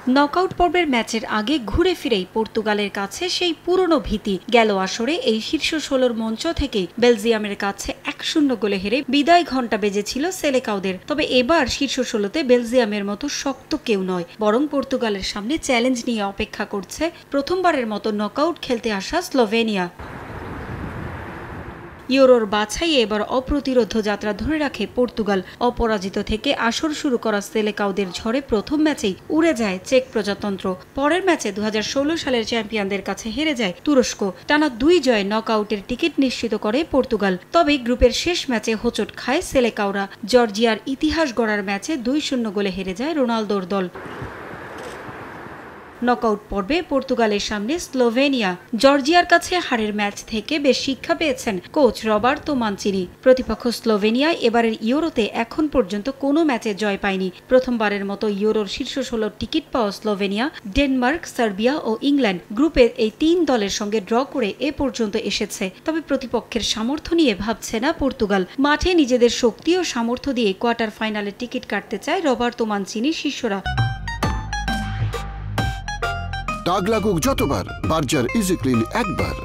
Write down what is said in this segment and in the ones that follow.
Knockout পর্বের ম্যাচের আগে ঘুরে ফিরেই পর্তুগালের কাছে সেই পুরনো ভীতি। গেল আসরে এই শীর্ষ ১৬ মঞ্চ থেকেই বেলজিয়ামের কাছে ১-০ গোলে হেরে বিদায় ঘণ্টা বেজেছিল সেলেকাওদের। তবে এবার শীর্ষ ১৬তে বেলজিয়ামের মতো শক্ত কেউ নয়, বরং পর্তুগালের সামনে চ্যালেঞ্জ নিয়ে অপেক্ষা করছে প্রথমবারের মতো নকআউট খেলতে আসা স্লোভেনিয়া। ইউরোর বাছাইয়ে এবার অপ্রতিরোধ্য যাত্রা ধরে রাখে পর্তুগাল। অপরাজিত থেকে আসর শুরু করা সেলেকাওদের ঝড়ে প্রথম ম্যাচেই উড়ে যায় চেক প্রজাতন্ত্র। পরের ম্যাচে ২০১৬ সালের চ্যাম্পিয়নদের কাছে হেরে যায় তুরস্ক। টানা ২ জয়ে নকআউটের টিকিট নিশ্চিত করে পর্তুগাল। তবে গ্রুপের শেষ ম্যাচে হোঁচট খায় সেলেকাওরা। জর্জিয়ার ইতিহাস গড়ার ম্যাচে ২-০ গোলে হেরে যায় রোনালদোর দল। নকআউট পর্বে পর্তুগালের সামনে স্লোভেনিয়া। জর্জিয়ার কাছে হারের ম্যাচ থেকে বেশ শিক্ষা পেয়েছেন কোচ রবার্তো মানচিনি। প্রতিপক্ষ স্লোভেনিয়া এবারের ইউরোতে এখন পর্যন্ত কোনো ম্যাচে জয় পায়নি। প্রথমবারের মতো ইউরোর শীর্ষ ১৬ টিকিট পাওয়া স্লোভেনিয়া ডেনমার্ক, সার্বিয়া ও ইংল্যান্ড গ্রুপের এই ৩ দলের সঙ্গে ড্র করে এ পর্যন্ত এসেছে। তবে প্রতিপক্ষের সামর্থ্য নিয়ে ভাবছে না পর্তুগাল। মাঠে নিজেদের শক্তি ও সামর্থ্য দিয়ে কোয়ার্টার ফাইনালের টিকিট কাটতে চায় রবার্তো মানচিনির শিষ্যরা। দাগ লাগুক যতবার, বার্জার ইজি ক্লিন একবার।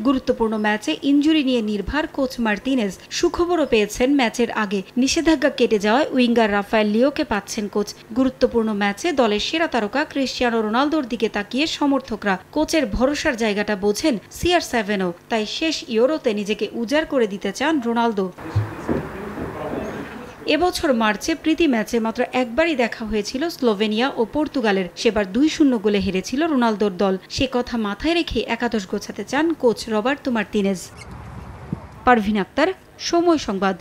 গুরুত্বপূর্ণ ম্যাচে ইনজুরি নিয়ে নির্ভর কোচ মার্তিনেজ সুখবরও পেয়েছেন ম্যাচের আগে। নিষেধাজ্ঞা কেটে যাওয়ায় উইঙ্গার রাফায়েল লিওকে পাচ্ছেন কোচ। গুরুত্বপূর্ণ ম্যাচে দলের সেরা তারকা ক্রিস্টিয়ানো রোনালদোর দিকে তাকিয়ে সমর্থকরা কোচের ভরসার জায়গাটা বোঝেন CR7ও। তাই শেষ ইউরোতে নিজেকে উজাড় করে দিতে চান রোনালদো। এবছর মার্চে প্রীতি ম্যাচে মাত্র একবারই দেখা হয়েছিল স্লোভেনিয়া ও পর্তুগালের। সেবার ২-০ গোলে হেরেছিল রোনালদোর দল। সে কথা মাথায় রেখে একাদশ গোছাতে চান coach Roberto Martinez. Parvin Akter, Somoy সংবাদ।